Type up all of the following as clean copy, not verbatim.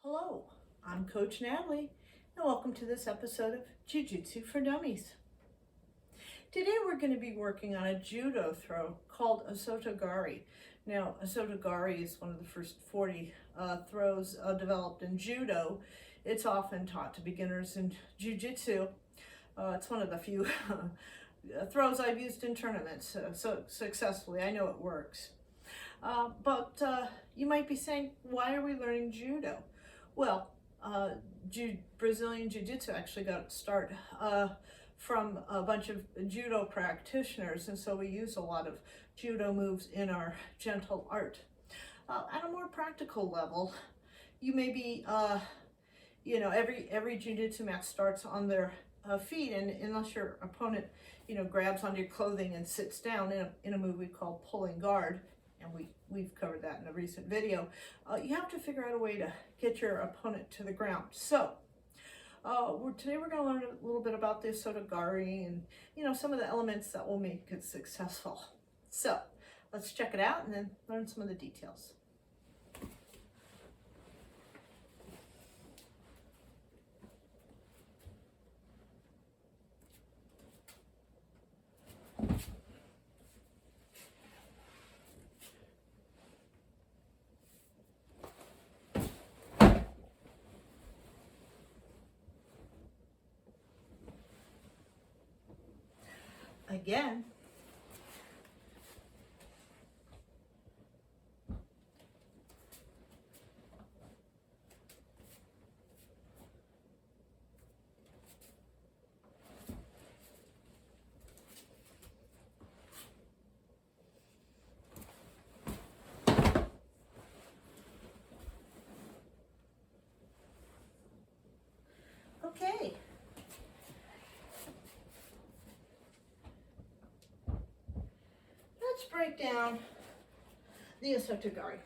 Hello, I'm Coach Natalie, and welcome to this episode of Jiu Jitsu for Dummies. Today we're going to be working on a judo throw called Osoto Gari. Now, Osoto Gari is one of the first 40 throws developed in judo. It's often taught to beginners in Jiu Jitsu. It's one of the few throws I've used in tournaments so successfully. I know it works. But you might be saying, why are we learning judo? Well, Brazilian Jiu-Jitsu actually got its start from a bunch of judo practitioners, and so we use a lot of judo moves in our gentle art. At a more practical level, you may be, every Jiu-Jitsu match starts on their feet, and unless your opponent, grabs onto your clothing and sits down in a move we call pulling guard, and we've covered that in a recent video, you have to figure out a way to get your opponent to the ground. So today we're going to learn a little bit about the Osoto Gari and some of the elements that will make it successful. So let's check it out and then learn some of the details. Again, okay. Let's break down the Osoto Gari.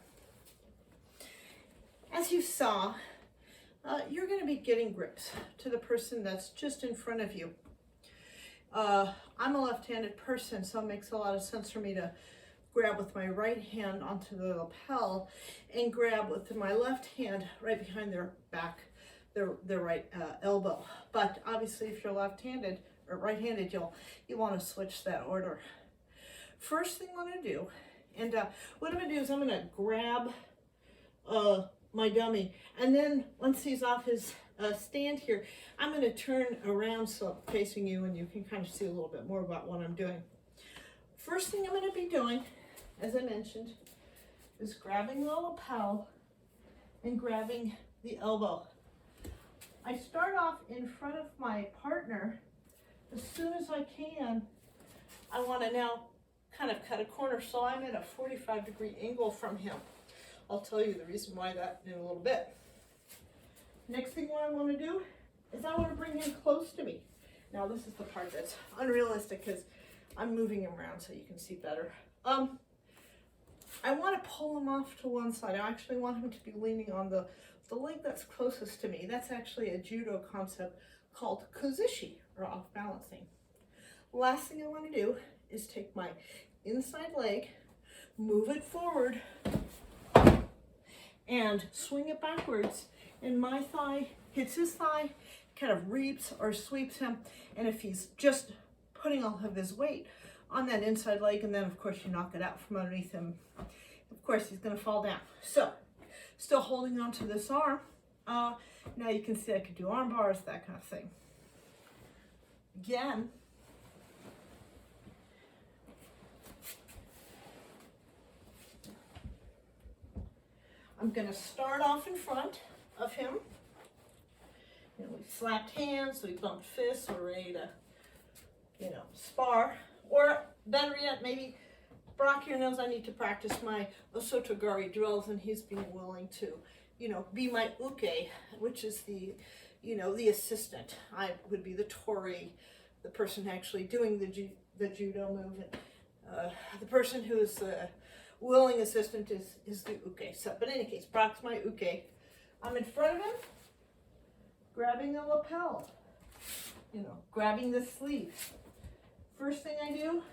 As you saw, you're going to be getting grips to the person that's just in front of you. I'm a left-handed person, so it makes a lot of sense for me to grab with my right hand onto the lapel and grab with my left hand right behind their back, their right elbow. But obviously, if you're left-handed or right-handed, you want to switch that order. First thing I'm going to do, and what I'm going to do is I'm going to grab my dummy, and then once he's off his stand here, I'm going to turn around so I'm facing you, and you can kind of see a little bit more about what I'm doing. First thing I'm going to be doing, as I mentioned, is grabbing the lapel and grabbing the elbow. I start off in front of my partner. As soon as I can, I want to now kind of cut a corner, so I'm at a 45-degree angle from him. I'll tell you the reason why that in a little bit. Next thing what I want to do is I want to bring him close to me. Now this is the part that's unrealistic because I'm moving him around so you can see better. I want to pull him off to one side. I actually want him to be leaning on the leg that's closest to me. That's actually a judo concept called kozushi, or off balancing. Last thing I want to do is take my inside leg, move it forward, and swing it backwards, and my thigh hits his thigh, kind of reaps or sweeps him, and if he's just putting all of his weight on that inside leg, and then of course you knock it out from underneath him, of course he's going to fall down. So, still holding on to this arm. Now you can see I could do arm bars, that kind of thing. Again, I'm going to start off in front of him. We slapped hands, we bumped fists, we're ready to, spar. Or better yet, maybe Brock here knows I need to practice my Osoto Gari drills, and he's being willing to, be my uke, which is the assistant. I would be the tori, the person actually doing the judo move. And, the person who is the willing assistant is the uke. So, but in any case, Brock's my uke. I'm in front of him, grabbing the lapel, grabbing the sleeve. First thing I do,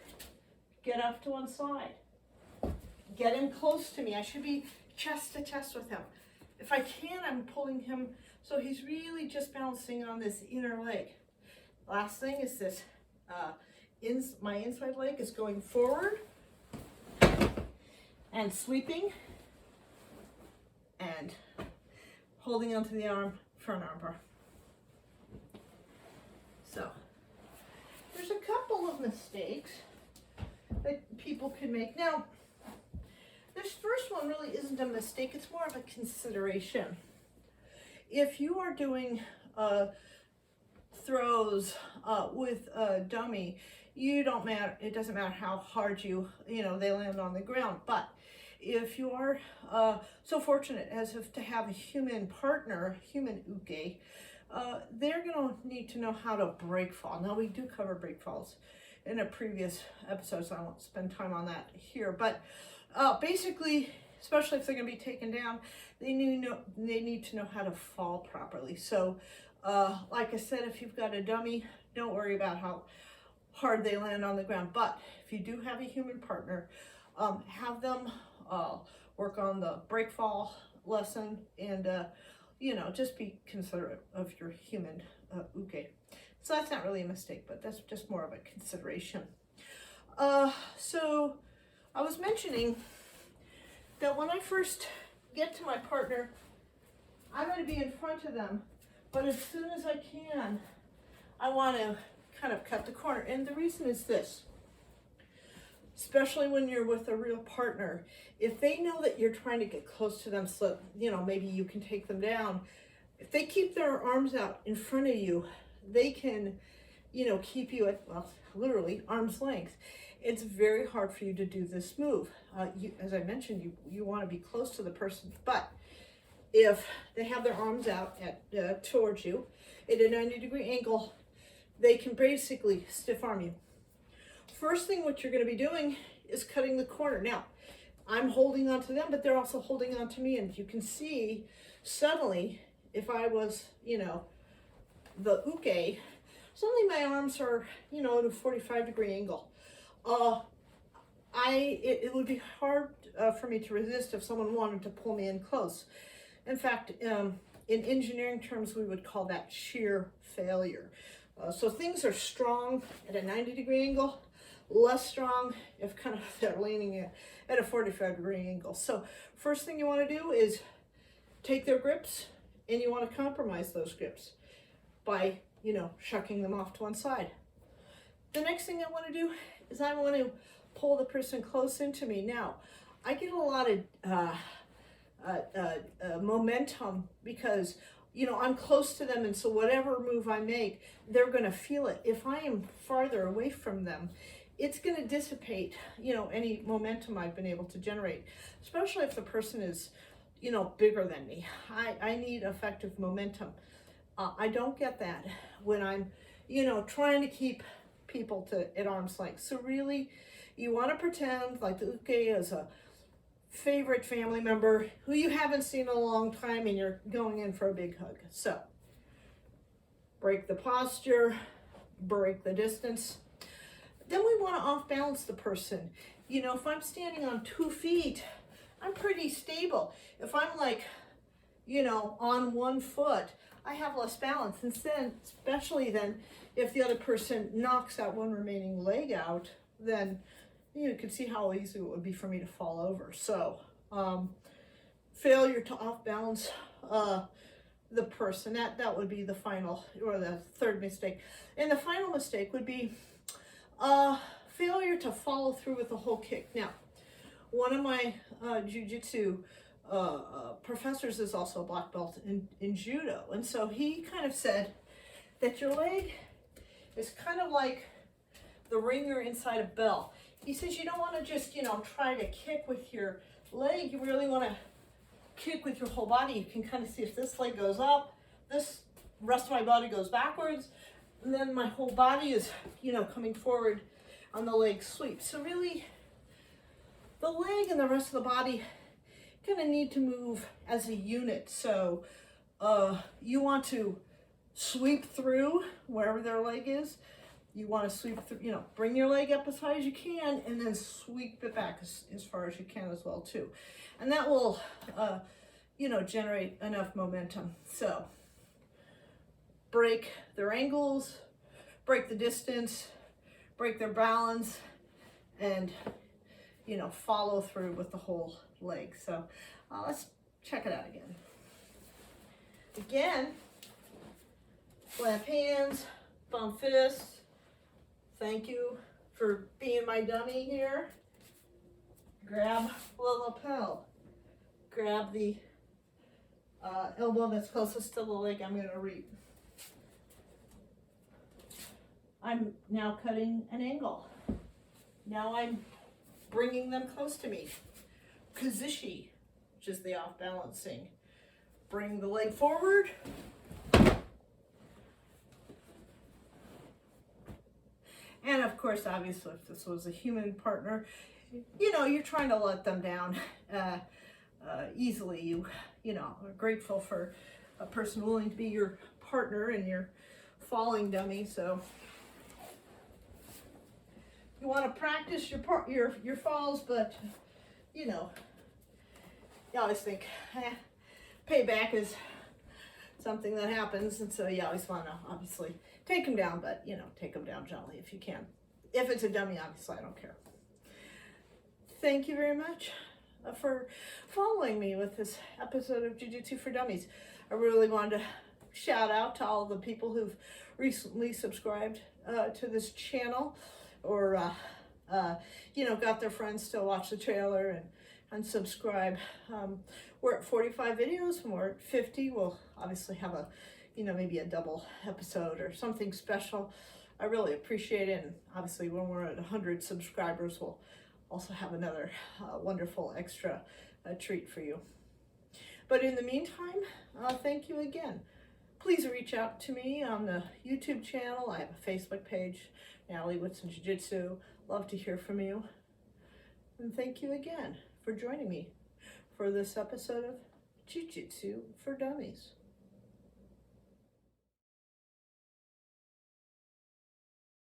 get off to one side. Get him close to me. I should be chest to chest with him. If I can, I'm pulling him so he's really just balancing on this inner leg. Last thing is this, my inside leg is going forward and sweeping and holding onto the arm for an arm bar. So there's a couple of mistakes that people can make. Now, this first one really isn't a mistake, it's more of a consideration. If you are doing throws with a dummy, it doesn't matter how hard they land on the ground. But if you are so fortunate as if to have a human partner, human uke, they're gonna need to know how to break fall. Now, we do cover break falls in a previous episode, so I won't spend time on that here. But basically, especially if they're going to be taken down, they need to know how to fall properly. So, like I said, if you've got a dummy, don't worry about how hard they land on the ground. But if you do have a human partner, have them work on the break fall lesson, and just be considerate of your human uke. So that's not really a mistake, but that's just more of a consideration. So I was mentioning that when I first get to my partner, I'm going to be in front of them, but as soon as I can, I want to kind of cut the corner. And the reason is this: especially when you're with a real partner, if they know that you're trying to get close to them so maybe you can take them down, if they keep their arms out in front of you, they can keep you at, well, literally arm's length. It's very hard for you to do this move. As I mentioned, you want to be close to the person, but if they have their arms out towards you at a 90-degree angle, they can basically stiff arm you. First thing what you're going to be doing is cutting the corner. Now, I'm holding on to them, but they're also holding on to me, and you can see suddenly, if I was, the uke, suddenly my arms are, at a 45-degree angle. It would be hard for me to resist if someone wanted to pull me in close. In fact, in engineering terms, we would call that shear failure. So things are strong at a 90-degree angle, less strong if kind of they're leaning at a 45-degree angle. So first thing you want to do is take their grips, and you want to compromise those grips by, shucking them off to one side. The next thing I want to do is I want to pull the person close into me. Now, I get a lot of momentum because, I'm close to them, and so whatever move I make, they're going to feel it. If I am farther away from them, it's going to dissipate, any momentum I've been able to generate, especially if the person is, bigger than me. I need effective momentum. I don't get that when I'm, trying to keep people at arm's length. So really, you want to pretend like the uke is a favorite family member who you haven't seen in a long time, and you're going in for a big hug. So break the posture, break the distance. Then we want to off balance the person. If I'm standing on 2 feet, I'm pretty stable. If I'm like, on 1 foot, I have less balance. And then, especially then, if the other person knocks that one remaining leg out, then you can see how easy it would be for me to fall over. So, failure to off balance the person, that would be the final, or the third mistake. And the final mistake would be failure to follow through with the whole kick. Now, one of my Jiu Jitsu professors is also a black belt in judo, and so he kind of said that your leg is kind of like the ringer inside a bell. He says you don't want to just try to kick with your leg. You really want to kick with your whole body. You can kind of see if this leg goes up, this rest of my body goes backwards, and then my whole body is coming forward on the leg sweep. So really, the leg and the rest of the body kind of need to move as a unit. So you want to sweep through wherever their leg is. You want to sweep through, bring your leg up as high as you can, and then sweep it back as far as you can as well too. And that will you know, generate enough momentum. So break their angles, break the distance, break their balance, and, you know, follow through with the whole leg. So let's check it out again. Again, clap hands, bump fists. Thank you for being my dummy here. Grab the lapel. Grab the elbow that's closest to the leg I'm going to reap. I'm now cutting an angle. Now I'm bringing them close to me. Kuzushi, which is the off balancing. Bring the leg forward. And of course, obviously, if this was a human partner, you know, you're trying to let them down easily. You know, are grateful for a person willing to be your partner and your falling dummy. So you want to practice your falls, but you know, you always think payback is something that happens, and so you always want to obviously take them down, but you know, take them down gently if you can. If it's a dummy, obviously, I don't care. Thank you very much for following me with this episode of Jiu Jitsu for Dummies. I really wanted to shout out to all the people who've recently subscribed to this channel, or you know, got their friends to watch the trailer and subscribe. We're at 45 videos, and we're at 50. We'll obviously have a, you know, maybe a double episode or something special. I really appreciate it, and obviously when we're at 100 subscribers, we'll also have another wonderful extra treat for you. But in the meantime, thank you again. Please reach out to me on the YouTube channel. I have a Facebook page, Natalie with some Jiu Jitsu. Love to hear from you. And thank you again for joining me for this episode of Jiu Jitsu for Dummies.